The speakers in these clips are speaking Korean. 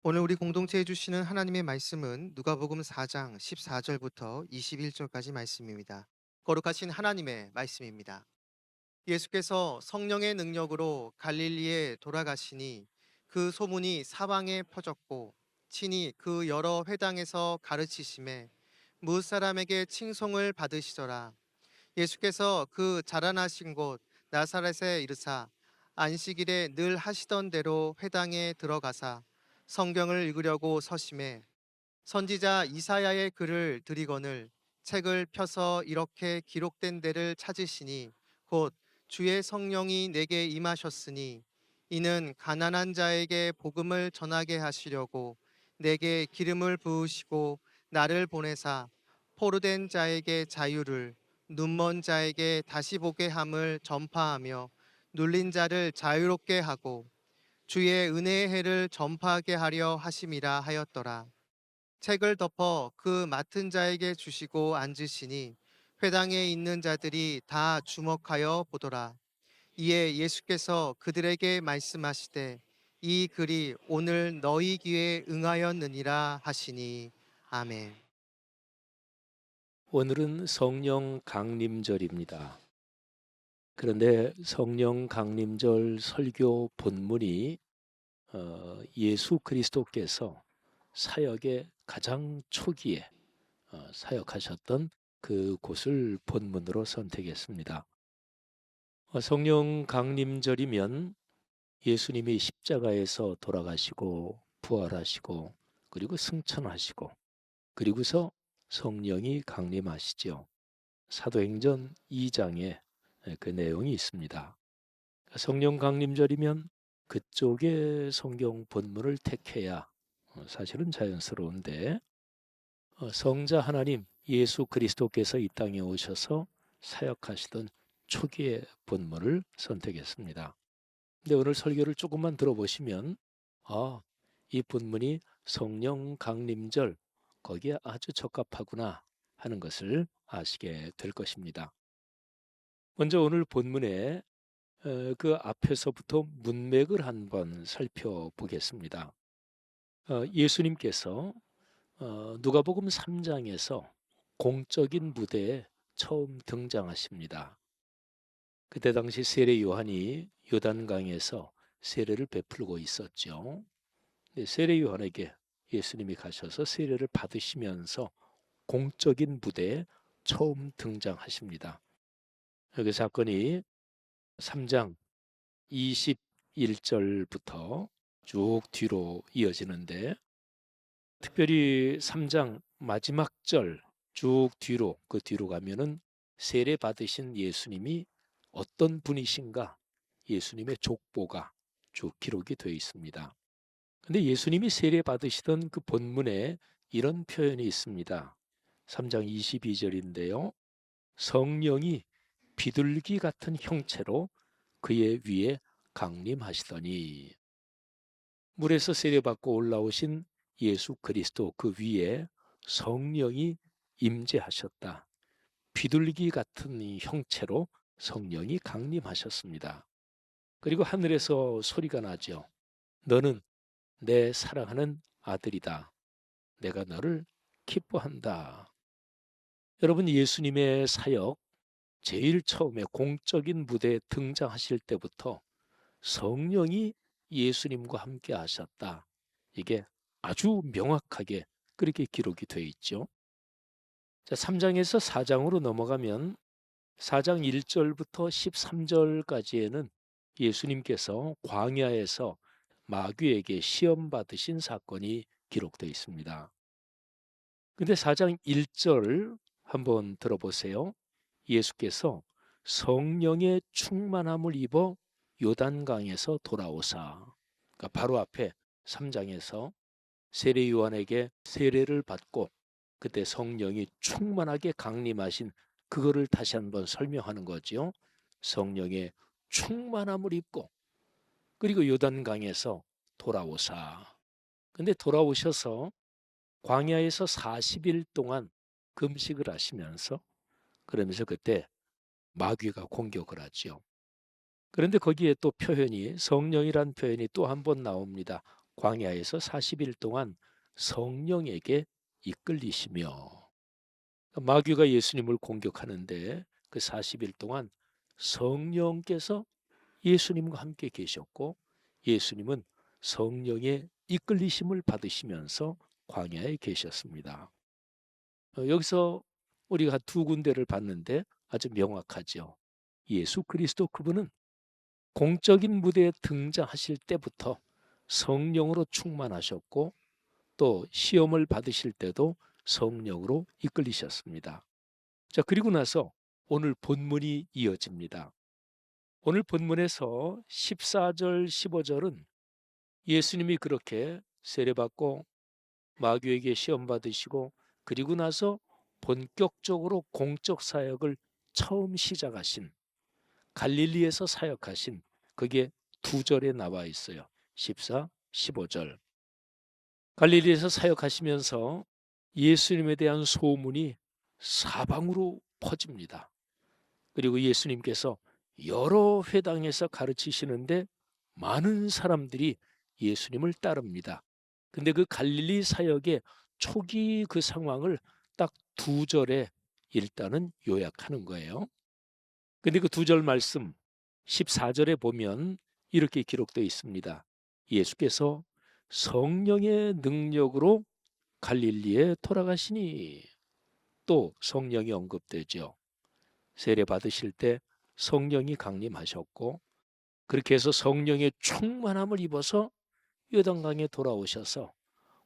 오늘 우리 공동체에 주시는 하나님의 말씀은 누가복음 4장 14절부터 21절까지 말씀입니다. 거룩하신 하나님의 말씀입니다. 예수께서 성령의 능력으로 갈릴리에 돌아가시니 그 소문이 사방에 퍼졌고 친히 그 여러 회당에서 가르치심에 무릇 사람에게 칭송을 받으시더라. 예수께서 그 자라나신 곳 나사렛에 이르사 안식일에 늘 하시던 대로 회당에 들어가사 성경을 읽으려고 서심해 선지자 이사야의 글을 들이거늘 책을 펴서 이렇게 기록된 데를 찾으시니 곧 주의 성령이 내게 임하셨으니 이는 가난한 자에게 복음을 전하게 하시려고 내게 기름을 부으시고 나를 보내사 포로된 자에게 자유를 눈먼 자에게 다시 보게 함을 전파하며 눌린 자를 자유롭게 하고 주의 은혜의 해를 전파하게 하려 하심이라 하였더라. 책을 덮어 그 맡은 자에게 주시고 앉으시니 회당에 있는 자들이 다 주목하여 보더라. 이에 예수께서 그들에게 말씀하시되 이 글이 오늘 너희 귀에 응하였느니라 하시니 아멘. 오늘은 성령 강림절입니다. 그런데 성령 강림절 설교 본문이 예수 그리스도께서 사역의 가장 초기에 사역하셨던 그 곳을 본문으로 선택했습니다. 성령 강림절이면 예수님이 십자가에서 돌아가시고 부활하시고 그리고 승천하시고 그리고서 성령이 강림하시죠. 사도행전 2장에 그 내용이 있습니다. 성령 강림절이면 그쪽의 성경 본문을 택해야 사실은 자연스러운데 성자 하나님 예수 그리스도께서 이 땅에 오셔서 사역하시던 초기의 본문을 선택했습니다. 근데 오늘 설교를 조금만 들어보시면 이 본문이 성령 강림절 거기에 아주 적합하구나 하는 것을 아시게 될 것입니다. 먼저 오늘 본문에 그 앞에서부터 문맥을 한번 살펴보겠습니다. 예수님께서 누가복음 3장에서 공적인 무대에 처음 등장하십니다. 그때 당시 세례 요한이 요단강에서 세례를 베풀고 있었죠. 세례 요한에게 예수님이 가셔서 세례를 받으시면서 공적인 무대에 처음 등장하십니다. 그 사건이 3장 21절부터 쭉 뒤로 이어지는데 특별히 3장 마지막 절 쭉 뒤로 그 뒤로 가면은 세례 받으신 예수님이 어떤 분이신가 예수님의 족보가 쭉 기록이 되어 있습니다. 근데 예수님이 세례 받으시던 그 본문에 이런 표현이 있습니다. 3장 22절인데요. 성령이 비둘기 같은 형체로 그의 위에 강림하시더니 물에서 세례받고 올라오신 예수 그리스도 그 위에 성령이 임재하셨다. 비둘기 같은 이 형체로 성령이 강림하셨습니다. 그리고 하늘에서 소리가 나죠. 너는 내 사랑하는 아들이다. 내가 너를 기뻐한다. 여러분 예수님의 사역 제일 처음에 공적인 무대에 등장하실 때부터 성령이 예수님과 함께 하셨다. 이게 아주 명확하게 그렇게 기록이 되어 있죠. 자, 3장에서 4장으로 넘어가면 4장 1절부터 13절까지에는 예수님께서 광야에서 마귀에게 시험 받으신 사건이 기록되어 있습니다. 근데 4장 1절 한번 들어보세요. 예수께서 성령의 충만함을 입어 요단강에서 돌아오사. 그러니까 바로 앞에 3장에서 세례 요한에게 세례를 받고 그때 성령이 충만하게 강림하신 그거를 다시 한번 설명하는 거죠. 성령의 충만함을 입고 그리고 요단강에서 돌아오사. 근데 돌아오셔서 광야에서 40일 동안 금식을 하시면서 그러면서 그때 마귀가 공격을 하죠. 그런데 거기에 또 표현이 성령이란 표현이 또 한 번 나옵니다. 광야에서 40일 동안 성령에게 이끌리시며, 마귀가 예수님을 공격하는데 그 40일 동안 성령께서 예수님과 함께 계셨고, 예수님은 성령의 이끌리심을 받으시면서 광야에 계셨습니다. 여기서 우리가 두 군데를 봤는데 아주 명확하죠. 예수 그리스도 그분은 공적인 무대에 등장하실 때부터 성령으로 충만하셨고, 또 시험을 받으실 때도 성령으로 이끌리셨습니다. 자, 그리고 나서 오늘 본문이 이어집니다. 오늘 본문에서 14절, 15절은 예수님이 그렇게 세례받고 마귀에게 시험 받으시고, 그리고 나서 본격적으로 공적 사역을 처음 시작하신, 갈릴리에서 사역하신, 그게 두 절에 나와 있어요. 14, 15절. 갈릴리에서 사역하시면서 예수님에 대한 소문이 사방으로 퍼집니다. 그리고 예수님께서 여러 회당에서 가르치시는데 많은 사람들이 예수님을 따릅니다. 근데 그 갈릴리 사역의 초기 그 상황을 딱 두 절에 일단은 요약하는 거예요. 근데 그 두 절 말씀 14절에 보면 이렇게 기록되어 있습니다. 예수께서 성령의 능력으로 갈릴리에 돌아가시니, 또 성령이 언급되죠. 세례 받으실 때 성령이 강림하셨고, 그렇게 해서 성령의 충만함을 입어서 요단강에 돌아오셔서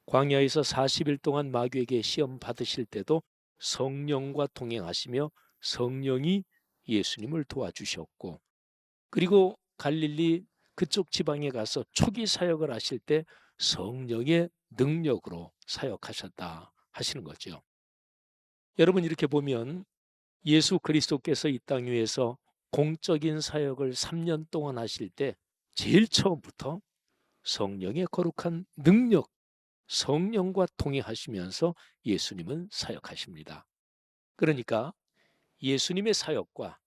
광야에서 40일 동안 마귀에게 시험 받으실 때도 성령과 동행하시며 성령이 예수님을 도와주셨고, 그리고 갈릴리 그쪽 지방에 가서 초기 사역을 하실 때 성령의 능력으로 사역하셨다 하시는 거죠. 여러분, 이렇게 보면 예수 그리스도께서 이 땅 위에서 공적인 사역을 3년 동안 하실 때 제일 처음부터 성령의 거룩한 능력, 성령과 동행하시면서 예수님은 사역하십니다. 그러니까 예수님의 사역과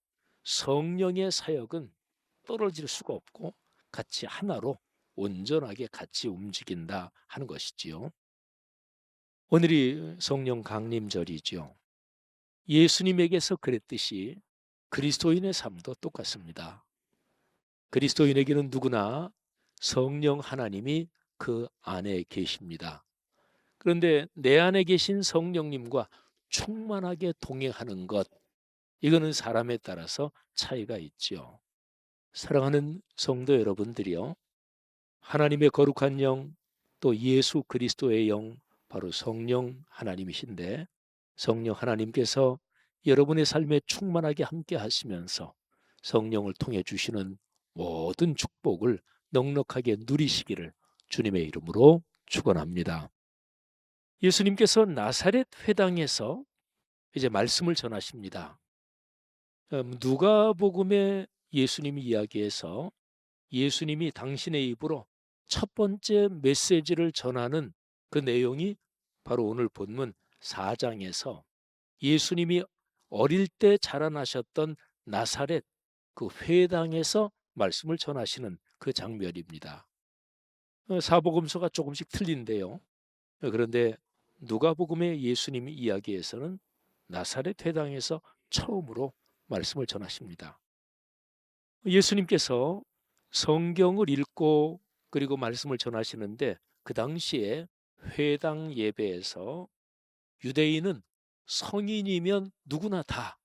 성령의 사역은 떨어질 수가 없고 같이 하나로 온전하게 같이 움직인다 하는 것이지요. 오늘이 성령 강림절이죠. 예수님에게서 그랬듯이 그리스도인의 삶도 똑같습니다. 그리스도인에게는 누구나 성령 하나님이 그 안에 계십니다. 그런데 내 안에 계신 성령님과 충만하게 동행하는 것, 이거는 사람에 따라서 차이가 있죠. 사랑하는 성도 여러분들이요, 하나님의 거룩한 영, 또 예수 그리스도의 영, 바로 성령 하나님이신데, 성령 하나님께서 여러분의 삶에 충만하게 함께 하시면서 성령을 통해 주시는 모든 축복을 넉넉하게 누리시기를 주님의 이름으로 축원합니다. 예수님께서 나사렛 회당에서 이제 말씀을 전하십니다. 누가복음의 예수님 이야기에서 예수님이 당신의 입으로 첫 번째 메시지를 전하는 그 내용이 바로 오늘 본문 4장에서 예수님이 어릴 때 자라나셨던 나사렛 그 회당에서 말씀을 전하시는 그 장면입니다. 사복음서가 조금씩 틀린데요. 그런데 누가복음의 예수님 이야기에서는 나사렛 회당에서 처음으로 말씀을 전하십니다. 예수님께서 성경을 읽고 그리고 말씀을 전하시는데, 그 당시에 회당 예배에서 유대인은 성인이면 누구나 다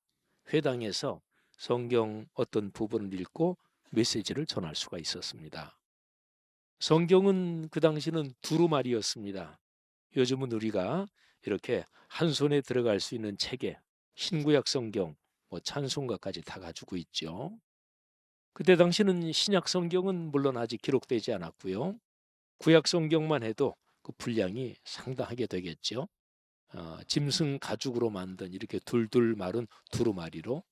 회당에서 성경 어떤 부분을 읽고 메시지를 전할 수가 있었습니다. 성경은 그 당시는 두루마리였습니다. 요즘은 우리가 이렇게 한 손에 들어갈 수 있는 책에 신구약 성경, 찬송가까지 다 가지고 있죠. 그때 당시는 신약 성경은 물론 아직 기록되지 않았고요. 구약 성경만 해도 그 분량이 상당하게 되겠죠. 짐승 가죽으로 만든 이렇게 둘둘 마른 두루마리로.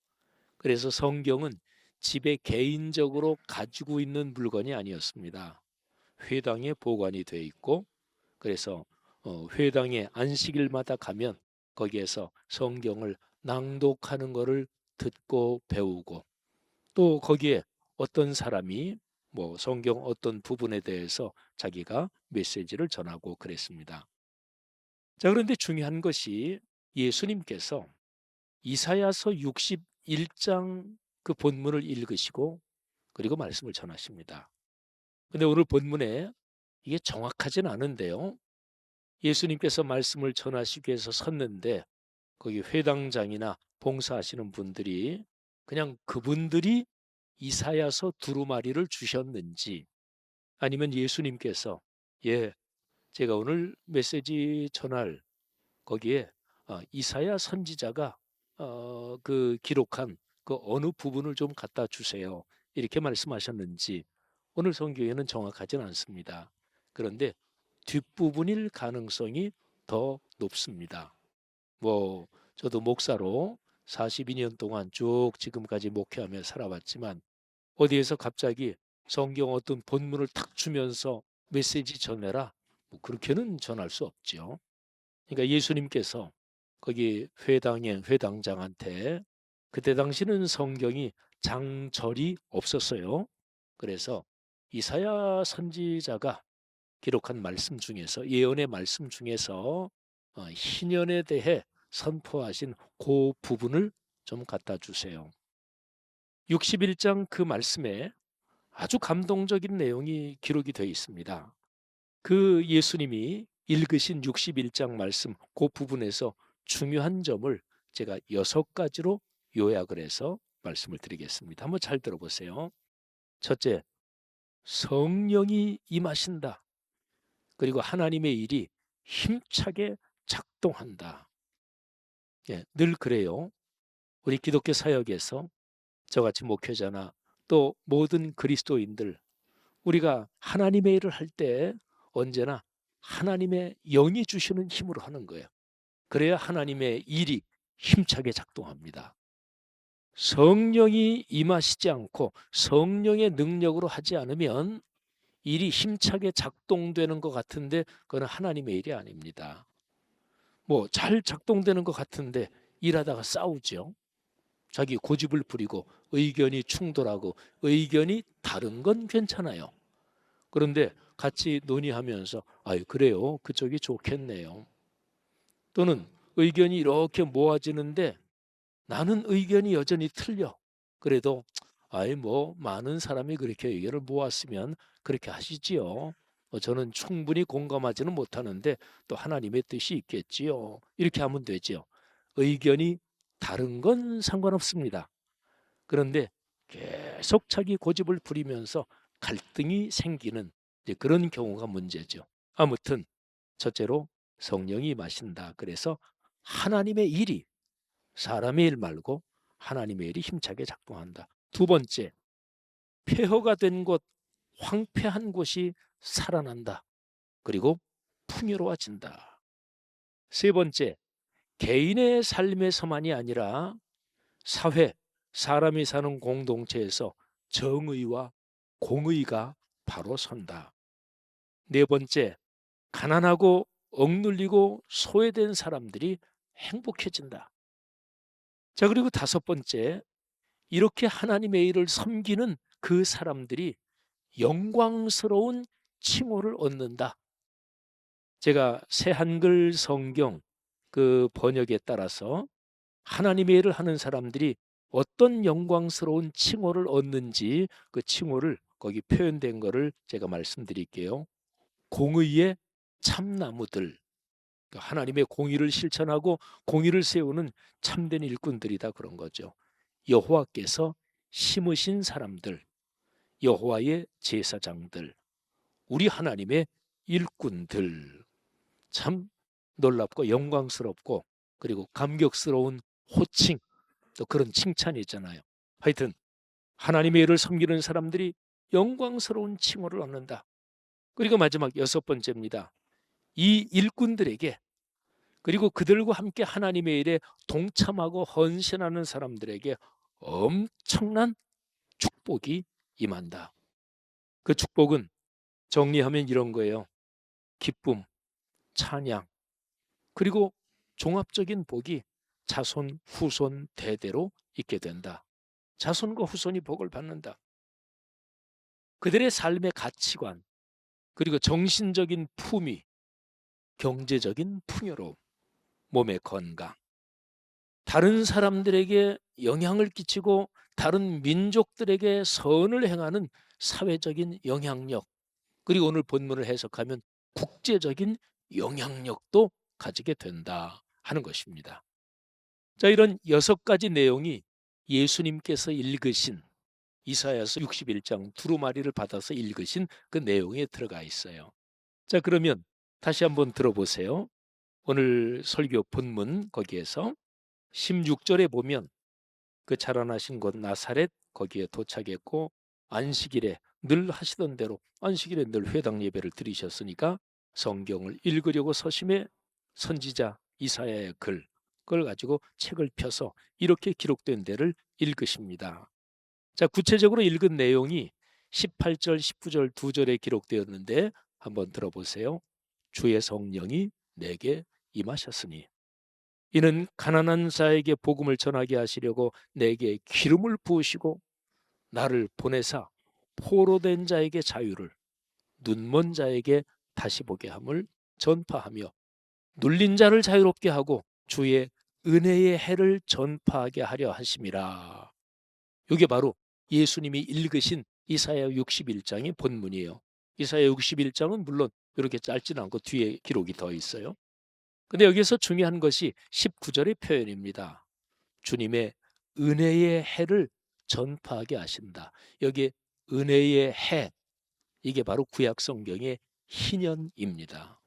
그래서 성경은 집에 개인적으로 가지고 있는 물건이 아니었습니다. 회당에 보관이 돼 있고, 그래서 회당에 안식일마다 가면 거기에서 성경을 낭독하는 것을 듣고 배우고, 또 거기에 어떤 사람이 뭐 성경 어떤 부분에 대해서 자기가 메시지를 전하고 그랬습니다. 자, 그런데 중요한 것이 예수님께서 이사야서 61장 그 본문을 읽으시고 그리고 말씀을 전하십니다. 근데 오늘 본문에 이게 정확하진 않은데요. 예수님께서 말씀을 전하시기 위해서 섰는데 거기 회당장이나 봉사하시는 분들이 그냥 그분들이 이사야서 두루마리를 주셨는지 아니면 예수님께서 예, 제가 오늘 메시지 전할 거기에 이사야 선지자가 그 기록한 그 어느 부분을 좀 갖다 주세요. 이렇게 말씀하셨는지 오늘 성경에는 정확하진 않습니다. 그런데 뒷부분일 가능성이 더 높습니다. 뭐 저도 목사로 42년 동안 쭉 지금까지 목회하며 살아왔지만 어디에서 갑자기 성경 어떤 본문을 탁 주면서 메시지 전해라. 뭐 그렇게는 전할 수 없죠. 그러니까 예수님께서 거기 회당장한테 그때 당시는 성경이 장절이 없었어요. 그래서 이사야 선지자가 기록한 말씀 중에서 예언의 말씀 중에서 희년에 대해 선포하신 그 부분을 좀 갖다 주세요. 61장 그 말씀에 아주 감동적인 내용이 기록이 되어 있습니다. 그 예수님이 읽으신 61장 말씀 그 부분에서 중요한 점을 제가 6가지로 요약을 해서 말씀을 드리겠습니다. 한번 잘 들어보세요. 첫째, 성령이 임하신다. 그리고 하나님의 일이 힘차게 작동한다. 예, 늘 그래요. 우리 기독교 사역에서 저같이 목회자나 또 모든 그리스도인들 우리가 하나님의 일을 할 때 언제나 하나님의 영이 주시는 힘으로 하는 거예요. 그래야 하나님의 일이 힘차게 작동합니다. 성령이 임하시지 않고 성령의 능력으로 하지 않으면 일이 힘차게 작동되는 것 같은데 그건 하나님의 일이 아닙니다. 뭐 잘 작동되는 것 같은데 일하다가 싸우죠. 자기 고집을 부리고 의견이 충돌하고 의견이 다른 건 괜찮아요. 그런데 같이 논의하면서 아유 그래요 그쪽이 좋겠네요. 또는 의견이 이렇게 모아지는데 나는 의견이 여전히 틀려. 그래도 아이 뭐 많은 사람이 그렇게 의견을 모았으면 그렇게 하시지요. 저는 충분히 공감하지는 못하는데 또 하나님의 뜻이 있겠지요. 이렇게 하면 되지요. 의견이 다른 건 상관없습니다. 그런데 계속 자기 고집을 부리면서 갈등이 생기는 그런 경우가 문제죠. 아무튼 첫째로 성령이 임하신다. 그래서 하나님의 일이 사람의 일 말고 하나님의 일이 힘차게 작동한다. 두 번째, 폐허가 된 곳, 황폐한 곳이 살아난다. 그리고 풍요로워진다. 세 번째, 개인의 삶에서만이 아니라 사회, 사람이 사는 공동체에서 정의와 공의가 바로 선다. 네 번째, 가난하고 억눌리고 소외된 사람들이 행복해진다. 자, 그리고 다섯 번째, 이렇게 하나님의 일을 섬기는 그 사람들이 영광스러운 칭호를 얻는다. 제가 새 한글 성경 그 번역에 따라서 하나님의 일을 하는 사람들이 어떤 영광스러운 칭호를 얻는지 그 칭호를 거기 표현된 거를 제가 말씀드릴게요. 공의의 참나무들. 그러니까 하나님의 공의를 실천하고 공의를 세우는 참된 일꾼들이다 그런 거죠. 여호와께서 심으신 사람들, 여호와의 제사장들, 우리 하나님의 일꾼들. 참 놀랍고 영광스럽고 그리고 감격스러운 호칭, 또 그런 칭찬이잖아요. 하여튼 하나님의 일을 섬기는 사람들이 영광스러운 칭호를 얻는다. 그리고 마지막 여섯 번째입니다. 이 일꾼들에게 그리고 그들과 함께 하나님의 일에 동참하고 헌신하는 사람들에게 엄청난 축복이 임한다. 그 축복은 정리하면 이런 거예요. 기쁨, 찬양, 그리고 종합적인 복이 자손, 후손 대대로 있게 된다. 자손과 후손이 복을 받는다. 그들의 삶의 가치관, 그리고 정신적인 품위, 경제적인 풍요로움, 몸의 건강, 다른 사람들에게 영향을 끼치고 다른 민족들에게 선을 행하는 사회적인 영향력, 그리고 오늘 본문을 해석하면 국제적인 영향력도 가지게 된다 하는 것입니다. 자, 이런 6가지 내용이 예수님께서 읽으신 이사야서 61장 두루마리를 받아서 읽으신 그 내용에 들어가 있어요. 자, 그러면 다시 한번 들어보세요. 오늘 설교 본문 거기에서 16절에 보면 그 자라나신 곳 나사렛 거기에 도착했고 안식일에 늘 하시던 대로 안식일에 늘 회당 예배를 드리셨으니까 성경을 읽으려고 서심해 선지자 이사야의 글 그걸 가지고 책을 펴서 이렇게 기록된 데를 읽으십니다. 자, 구체적으로 읽은 내용이 18절, 19절 두 절에 기록되었는데 한번 들어보세요. 주의 성령이 내게 임하셨으니 이는 가난한 자에게 복음을 전하게 하시려고 내게 기름을 부으시고 나를 보내사 포로된 자에게 자유를 눈먼 자에게 다시 보게 함을 전파하며 눌린 자를 자유롭게 하고 주의 은혜의 해를 전파하게 하려 하심이라. 이게 바로 예수님이 읽으신 이사야 61장의 본문이에요. 이사야 61장은 물론 이렇게 짧지는 않고 뒤에 기록이 더 있어요. 근데 여기서 중요한 것이 19절의 표현입니다. 주님의 은혜의 해를 전파하게 하신다. 여기에 은혜의 해, 이게 바로 구약성경의 희년입니다.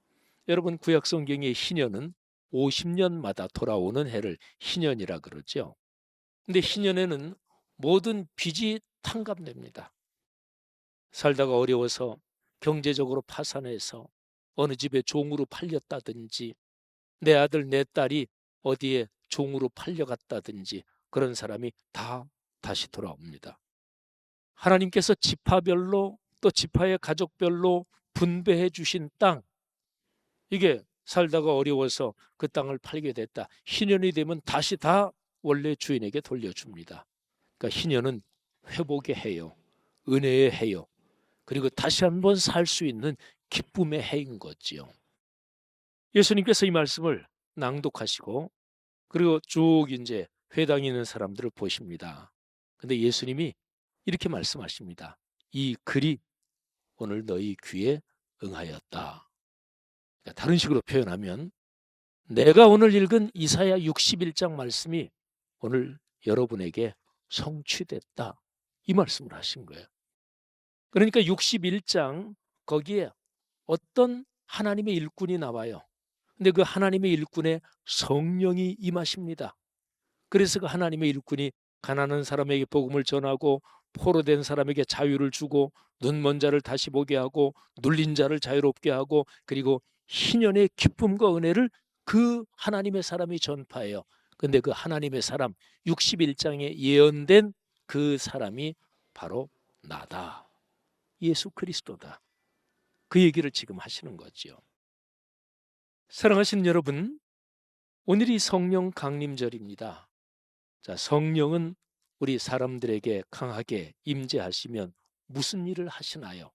여러분, 구약성경의 희년은 50년마다 돌아오는 해를 희년이라 그러죠. 근데 희년에는 모든 빚이 탕감됩니다. 살다가 어려워서 경제적으로 파산해서 어느 집에 종으로 팔렸다든지 내 아들 내 딸이 어디에 종으로 팔려갔다든지 그런 사람이 다 다시 돌아옵니다. 하나님께서 지파별로 또 지파의 가족별로 분배해 주신 땅, 이게 살다가 어려워서 그 땅을 팔게 됐다. 희년이 되면 다시 다 원래 주인에게 돌려줍니다. 그러니까 희년은 회복의 해요. 은혜의 해요. 그리고 다시 한번 살 수 있는 기쁨의 해인 거지요. 예수님께서 이 말씀을 낭독하시고 그리고 쭉 이제 회당에 있는 사람들을 보십니다. 근데 예수님이 이렇게 말씀하십니다. 이 글이 오늘 너희 귀에 응하였다. 그러니까 다른 식으로 표현하면 내가 오늘 읽은 이사야 61장 말씀이 오늘 여러분에게 성취됐다. 이 말씀을 하신 거예요. 그러니까 61장 거기에 어떤 하나님의 일꾼이 나와요. 근데 그 하나님의 일꾼에 성령이 임하십니다. 그래서 그 하나님의 일꾼이 가난한 사람에게 복음을 전하고 포로된 사람에게 자유를 주고 눈먼 자를 다시 보게 하고 눌린 자를 자유롭게 하고 그리고 희년의 기쁨과 은혜를 그 하나님의 사람이 전파해요. 근데 그 하나님의 사람 61장에 예언된 그 사람이 바로 나다. 예수 그리스도다. 그 얘기를 지금 하시는 거지요. 사랑하시는 여러분, 오늘이 성령 강림절입니다. 자, 성령은 우리 사람들에게 강하게 임재하시면 무슨 일을 하시나요?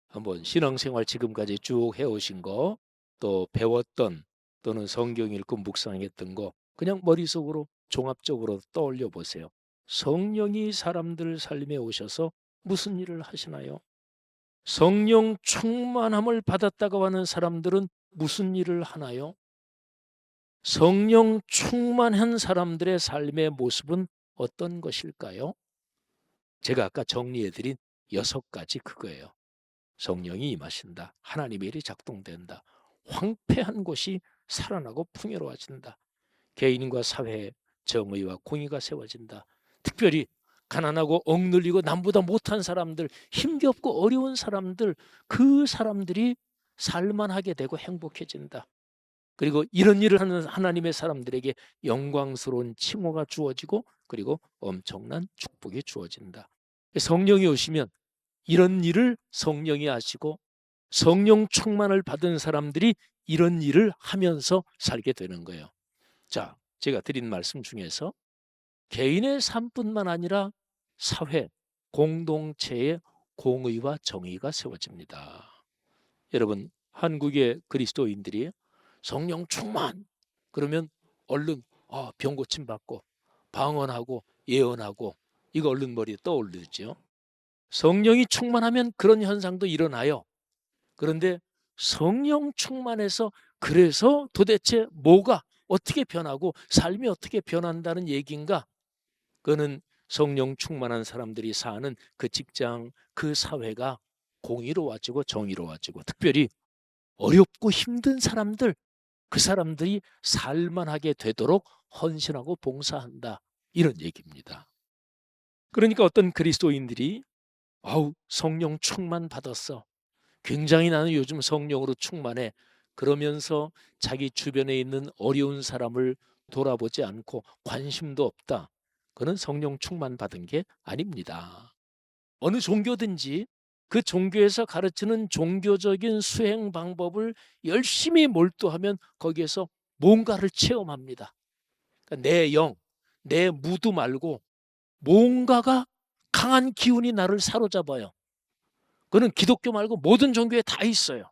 한번 신앙생활 지금까지 쭉 해오신 거, 또 배웠던 또는 성경 읽고 묵상했던 거 그냥 머릿속으로 종합적으로 떠올려 보세요. 성령이 사람들 삶에 오셔서 무슨 일을 하시나요? 성령 충만함을 받았다고 하는 사람들은 무슨 일을 하나요? 성령 충만한 사람들의 삶의 모습은 어떤 것일까요? 제가 아까 정리해드린 6가지 그거예요. 성령이 임하신다. 하나님의 일이 작동된다. 황폐한 곳이 살아나고 풍요로워진다. 개인과 사회에 정의와 공의가 세워진다. 특별히 가난하고 억눌리고 남보다 못한 사람들, 힘겹고 어려운 사람들, 그 사람들이 살만하게 되고 행복해진다. 그리고 이런 일을 하는 하나님의 사람들에게 영광스러운 칭호가 주어지고 그리고 엄청난 축복이 주어진다. 성령이 오시면 이런 일을 성령이 하시고 성령 충만을 받은 사람들이 이런 일을 하면서 살게 되는 거예요. 자, 제가 드린 말씀 중에서 개인의 삶뿐만 아니라 사회, 공동체의 공의와 정의가 세워집니다. 여러분, 한국의 그리스도인들이 성령 충만 그러면 얼른 병 고침 받고 방언하고 예언하고 이거 얼른 머리에 떠오르죠. 성령이 충만하면 그런 현상도 일어나요. 그런데 성령 충만해서 그래서 도대체 뭐가 어떻게 변하고 삶이 어떻게 변한다는 얘기인가? 그거는 성령 충만한 사람들이 사는 그 직장, 그 사회가 공의로워지고 정의로워지고 특별히 어렵고 힘든 사람들, 그 사람들이 살만하게 되도록 헌신하고 봉사한다. 이런 얘기입니다. 그러니까 어떤 그리스도인들이 성령 충만 받았어. 굉장히 나는 요즘 성령으로 충만해. 그러면서 자기 주변에 있는 어려운 사람을 돌아보지 않고 관심도 없다. 그는 성령 충만 받은 게 아닙니다. 어느 종교든지 그 종교에서 가르치는 종교적인 수행 방법을 열심히 몰두하면 거기에서 뭔가를 체험합니다. 그러니까 내 영, 내 무드 말고 뭔가가 강한 기운이 나를 사로잡아요. 그는 기독교 말고 모든 종교에 다 있어요.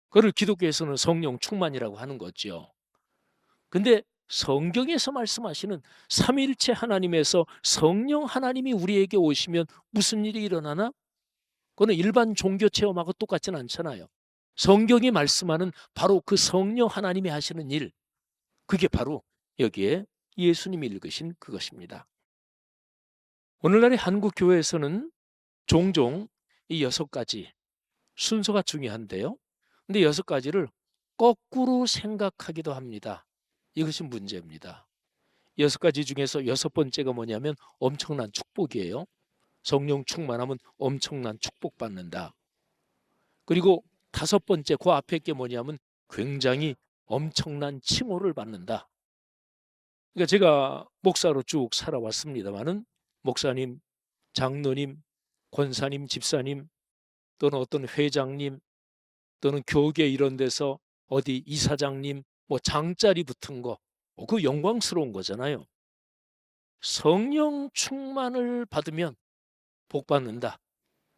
그걸 기독교에서는 성령 충만이라고 하는 거죠. 근데 성경에서 말씀하시는 삼위일체 하나님에서 성령 하나님이 우리에게 오시면 무슨 일이 일어나나? 그거는 일반 종교 체험하고 똑같진 않잖아요. 성경이 말씀하는 바로 그 성령 하나님이 하시는 일, 그게 바로 여기에 예수님이 읽으신 그것입니다. 오늘날의 한국 교회에서는 종종 이 6가지 순서가 중요한데요. 근데 6가지를 거꾸로 생각하기도 합니다. 이것이 문제입니다. 6가지 중에서 6번째가 뭐냐면 엄청난 축복이에요. 성령 충만하면 엄청난 축복받는다. 그리고 5번째 그 앞에 게 뭐냐면 굉장히 엄청난 칭호를 받는다. 그러니까 제가 목사로 쭉 살아왔습니다마는 목사님, 장로님, 권사님, 집사님 또는 어떤 회장님 또는 교계 이런 데서 어디 이사장님 뭐 장자리 붙은 거 그 영광스러운 거잖아요. 성령 충만을 받으면 복 받는다.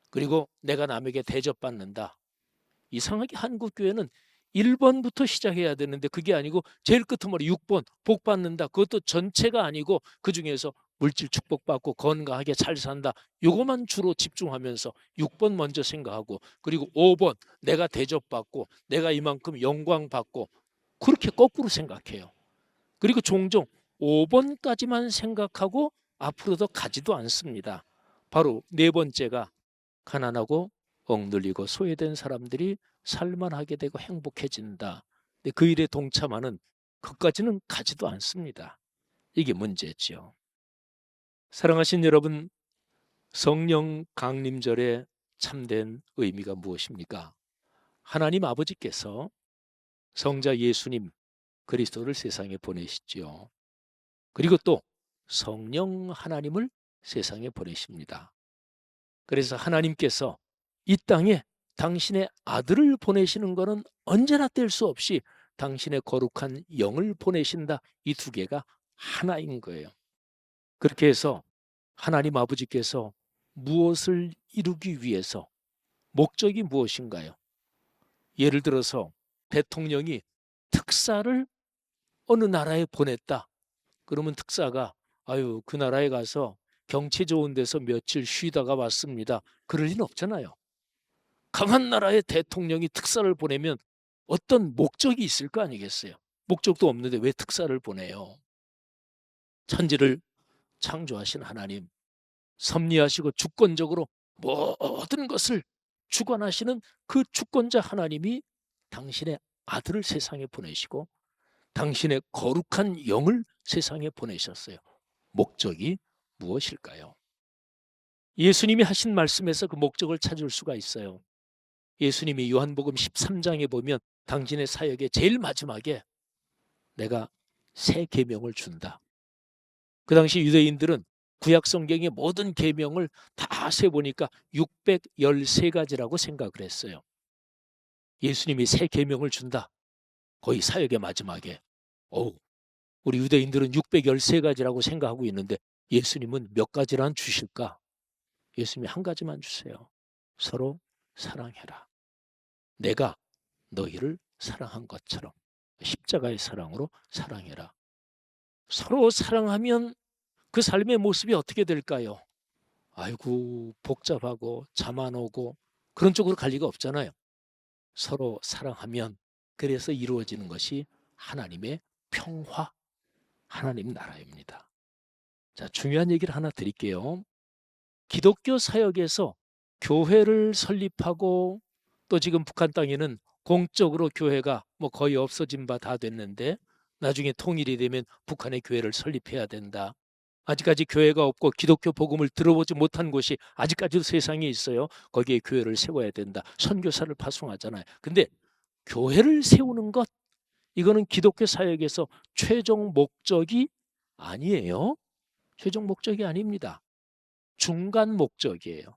그리고 내가 남에게 대접받는다. 이상하게 한국 교회는 1번부터 시작해야 되는데 그게 아니고 제일 끝머리 6번 복 받는다. 그것도 전체가 아니고 그중에서 물질 축복받고 건강하게 잘 산다. 요거만 주로 집중하면서 6번 먼저 생각하고 그리고 5번 내가 대접받고 내가 이만큼 영광받고 그렇게 거꾸로 생각해요. 그리고 종종 5번까지만 생각하고 앞으로 더 가지도 않습니다. 바로 4번째가 가난하고 억눌리고 소외된 사람들이 살만하게 되고 행복해진다. 근데 그 일에 동참하는 것까지는 가지도 않습니다. 이게 문제죠. 사랑하신 여러분, 성령 강림절의 참된 의미가 무엇입니까? 하나님 아버지께서 성자 예수님 그리스도를 세상에 보내시지요. 그리고 또 성령 하나님을 세상에 보내십니다. 그래서 하나님께서 이 땅에 당신의 아들을 보내시는 것은 언제나 뗄 수 없이 당신의 거룩한 영을 보내신다. 이 2개가 하나인 거예요. 그렇게 해서 하나님 아버지께서 무엇을 이루기 위해서 목적이 무엇인가요? 예를 들어서 대통령이 특사를 어느 나라에 보냈다. 그러면 특사가 그 나라에 가서 경치 좋은 데서 며칠 쉬다가 왔습니다. 그럴 리는 없잖아요. 강한 나라의 대통령이 특사를 보내면 어떤 목적이 있을 거 아니겠어요? 목적도 없는데 왜 특사를 보내요? 천지를 창조하신 하나님, 섭리하시고 주권적으로 모든 것을 주관하시는 그 주권자 하나님이 당신의 아들을 세상에 보내시고 당신의 거룩한 영을 세상에 보내셨어요. 목적이 무엇일까요? 예수님이 하신 말씀에서 그 목적을 찾을 수가 있어요. 예수님이 요한복음 13장에 보면 당신의 사역의 제일 마지막에 내가 새 계명을 준다. 그 당시 유대인들은 구약 성경의 모든 계명을 다 세보니까 613가지라고 생각을 했어요. 예수님이 새 계명을 준다. 거의 사역의 마지막에. 우리 유대인들은 613가지라고 생각하고 있는데 예수님은 몇 가지란 주실까? 예수님이 한 가지만 주세요. 서로 사랑해라. 내가 너희를 사랑한 것처럼 십자가의 사랑으로 사랑해라. 서로 사랑하면 그 삶의 모습이 어떻게 될까요? 아이고 복잡하고 잠 안 오고 그런 쪽으로 갈 리가 없잖아요. 서로 사랑하면 그래서 이루어지는 것이 하나님의 평화, 하나님 나라입니다. 자, 중요한 얘기를 하나 드릴게요. 기독교 사역에서 교회를 설립하고 또 지금 북한 땅에는 공적으로 교회가 뭐 거의 없어진 바 다 됐는데 나중에 통일이 되면 북한의 교회를 설립해야 된다. 아직까지 교회가 없고 기독교 복음을 들어보지 못한 곳이 아직까지도 세상에 있어요. 거기에 교회를 세워야 된다. 선교사를 파송하잖아요. 근데 교회를 세우는 것, 이거는 기독교 사역에서 최종 목적이 아니에요. 최종 목적이 아닙니다. 중간 목적이에요.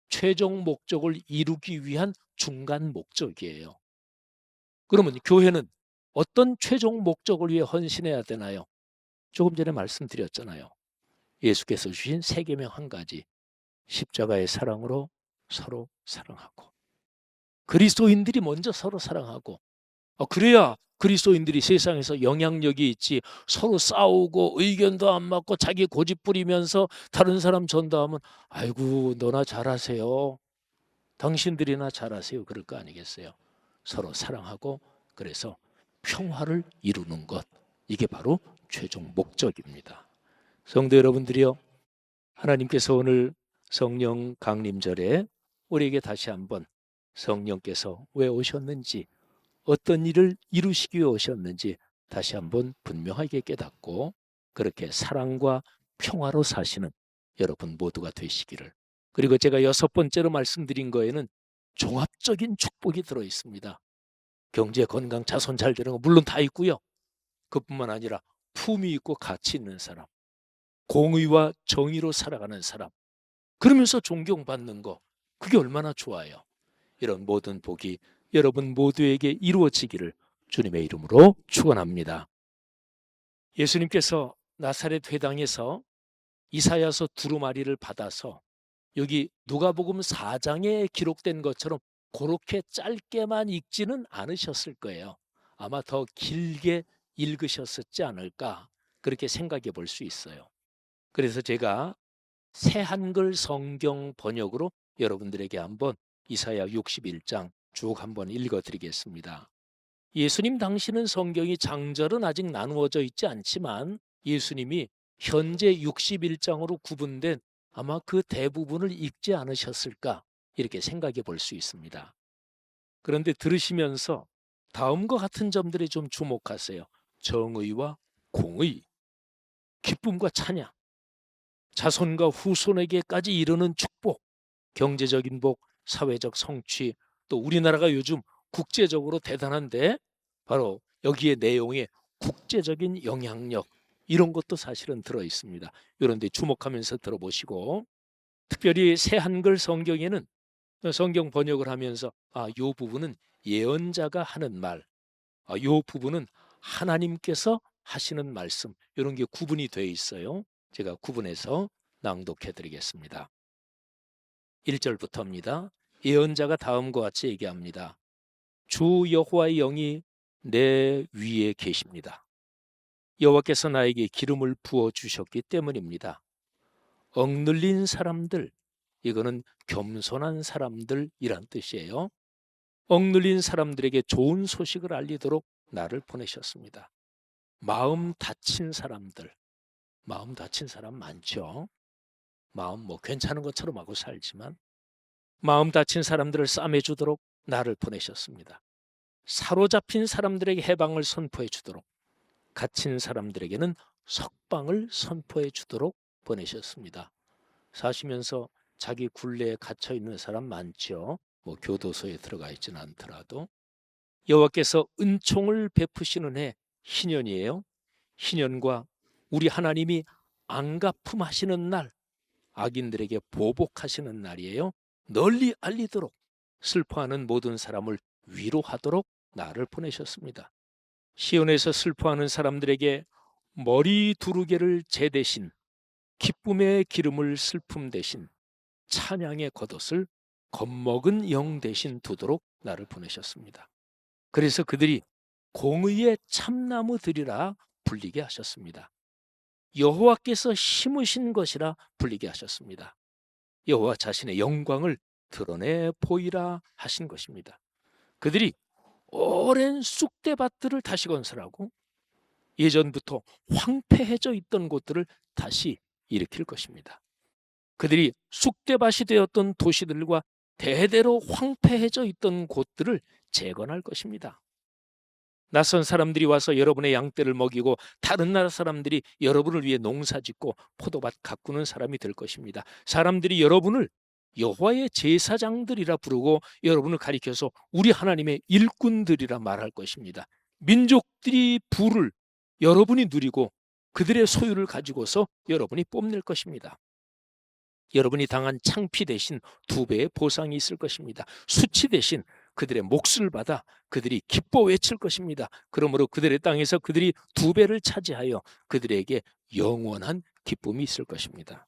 최종 목적을 이루기 위한 중간 목적이에요. 그러면 교회는 어떤 최종 목적을 위해 헌신해야 되나요? 조금 전에 말씀드렸잖아요. 예수께서 주신 세 계명 한 가지. 십자가의 사랑으로 서로 사랑하고. 그리스도인들이 먼저 서로 사랑하고. 그래야 그리스도인들이 세상에서 영향력이 있지. 서로 싸우고 의견도 안 맞고 자기 고집 부리면서 다른 사람 전도하면 아이고 너나 잘하세요. 당신들이나 잘하세요. 그럴 거 아니겠어요. 서로 사랑하고 그래서 평화를 이루는 것. 이게 바로 최종 목적입니다. 성도 여러분들이요. 하나님께서 오늘 성령 강림절에 우리에게 다시 한번 성령께서 왜 오셨는지 어떤 일을 이루시기 위해 오셨는지 다시 한번 분명하게 깨닫고 그렇게 사랑과 평화로 사시는 여러분 모두가 되시기를. 그리고 제가 6번째로 말씀드린 거에는 종합적인 축복이 들어 있습니다. 경제, 건강, 자손 잘 되는 거 물론 다 있고요. 그뿐만 아니라 품위 있고 가치 있는 사람, 공의와 정의로 살아가는 사람, 그러면서 존경받는 거, 그게 얼마나 좋아요. 이런 모든 복이 여러분 모두에게 이루어지기를 주님의 이름으로 축원합니다. 예수님께서 나사렛 회당에서 이사야서 두루마리를 받아서 여기 누가복음 4장에 기록된 것처럼 그렇게 짧게만 읽지는 않으셨을 거예요. 아마 더 길게 읽으셨었지 않을까 그렇게 생각해 볼 수 있어요. 그래서 제가 새 한글 성경 번역으로 여러분들에게 한번 이사야 61장 쭉 한번 읽어드리겠습니다. 예수님 당시는 성경이 장절은 아직 나누어져 있지 않지만 예수님이 현재 61장으로 구분된 아마 그 대부분을 읽지 않으셨을까 이렇게 생각해 볼 수 있습니다. 그런데 들으시면서 다음과 같은 점들에 좀 주목하세요. 정의와 공의, 기쁨과 찬양, 자손과 후손에게까지 이르는 축복, 경제적인 복, 사회적 성취, 또 우리나라가 요즘 국제적으로 대단한데 바로 여기에 내용에 국제적인 영향력 이런 것도 사실은 들어 있습니다. 이런 데 주목하면서 들어보시고 특별히 새 한글 성경에는 성경 번역을 하면서 요 부분은 예언자가 하는 말, 요 부분은 하나님께서 하시는 말씀 이런 게 구분이 되어 있어요. 제가 구분해서 낭독해 드리겠습니다. 1절부터입니다. 예언자가 다음과 같이 얘기합니다. 주 여호와의 영이 내 위에 계십니다. 여호와께서 나에게 기름을 부어 주셨기 때문입니다. 억눌린 사람들, 이거는 겸손한 사람들이란 뜻이에요. 억눌린 사람들에게 좋은 소식을 알리도록 나를 보내셨습니다. 마음 다친 사람들, 마음 다친 사람 많죠. 마음 뭐 괜찮은 것처럼 하고 살지만 마음 다친 사람들을 싸매주도록 나를 보내셨습니다. 사로잡힌 사람들에게 해방을 선포해 주도록, 갇힌 사람들에게는 석방을 선포해 주도록 보내셨습니다. 사시면서 자기 굴레에 갇혀 있는 사람 많죠. 뭐 교도소에 들어가 있지는 않더라도. 여호와께서 은총을 베푸시는 해 희년이에요. 희년과 우리 하나님이 앙가품하시는 날, 악인들에게 보복하시는 날이에요. 널리 알리도록 슬퍼하는 모든 사람을 위로하도록 나를 보내셨습니다. 시온에서 슬퍼하는 사람들에게 머리 두르개를 제 대신 기쁨의 기름을 슬픔 대신 찬양의 겉옷을 겁먹은 영 대신 두도록 나를 보내셨습니다. 그래서 그들이 공의의 참나무들이라 불리게 하셨습니다. 여호와께서 심으신 것이라 불리게 하셨습니다. 여호와 자신의 영광을 드러내 보이라 하신 것입니다. 그들이 오랜 쑥대밭들을 다시 건설하고 예전부터 황폐해져 있던 곳들을 다시 일으킬 것입니다. 그들이 쑥대밭이 되었던 도시들과 대대로 황폐해져 있던 곳들을 재건할 것입니다. 낯선 사람들이 와서 여러분의 양떼를 먹이고 다른 나라 사람들이 여러분을 위해 농사짓고 포도밭 가꾸는 사람이 될 것입니다. 사람들이 여러분을 여호와의 제사장들이라 부르고 여러분을 가리켜서 우리 하나님의 일꾼들이라 말할 것입니다. 민족들이 부를 여러분이 누리고 그들의 소유를 가지고서 여러분이 뽐낼 것입니다. 여러분이 당한 창피 대신 2배의 보상이 있을 것입니다. 수치 대신 그들의 몫을 받아 그들이 기뻐 외칠 것입니다. 그러므로 그들의 땅에서 그들이 2배를 차지하여 그들에게 영원한 기쁨이 있을 것입니다.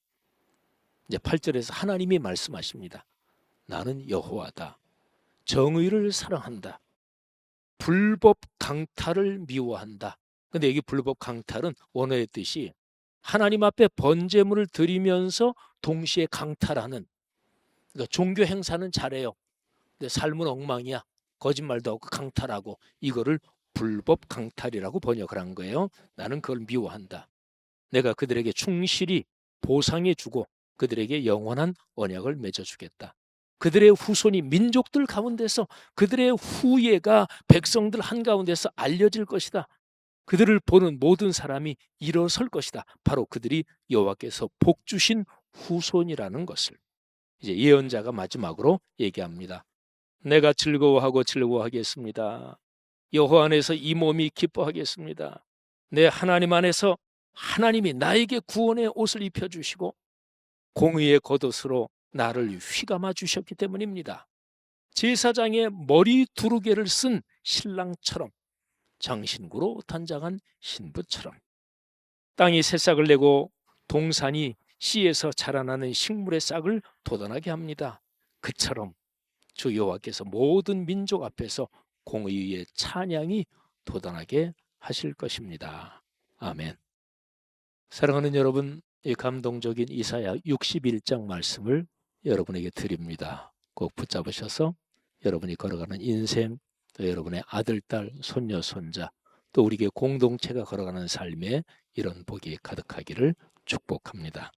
이제 8절에서 하나님이 말씀하십니다. 나는 여호와다. 정의를 사랑한다. 불법 강탈을 미워한다. 근데 여기 불법 강탈은 원어의 뜻이 하나님 앞에 번제물을 드리면서 동시에 강탈하는, 그러니까 종교 행사는 잘해요. 근데 삶은 엉망이야. 거짓말도 하고 강탈하고, 이거를 불법 강탈이라고 번역을 한 거예요. 나는 그걸 미워한다. 내가 그들에게 충실히 보상해 주고 그들에게 영원한 언약을 맺어주겠다. 그들의 후손이 민족들 가운데서, 그들의 후예가 백성들 한가운데서 알려질 것이다. 그들을 보는 모든 사람이 일어설 것이다. 바로 그들이 여호와께서 복 주신 후손이라는 것을 이제 예언자가 마지막으로 얘기합니다. 내가 즐거워하고 즐거워하겠습니다. 여호와 안에서 이 몸이 기뻐하겠습니다. 내 하나님 안에서 하나님이 나에게 구원의 옷을 입혀주시고 공의의 겉옷으로 나를 휘감아 주셨기 때문입니다. 제사장의 머리 두루개를 쓴 신랑처럼, 장신구로 단장한 신부처럼, 땅이 새싹을 내고 동산이 씨에서 자라나는 식물의 싹을 돋아나게 합니다. 그처럼 주 여호와께서 모든 민족 앞에서 공의의 찬양이 돋아나게 하실 것입니다. 아멘. 사랑하는 여러분, 이 감동적인 이사야 61장 말씀을 여러분에게 드립니다. 꼭 붙잡으셔서 여러분이 걸어가는 인생, 또 여러분의 아들, 딸, 손녀, 손자, 또 우리의 공동체가 걸어가는 삶에 이런 복이 가득하기를 축복합니다.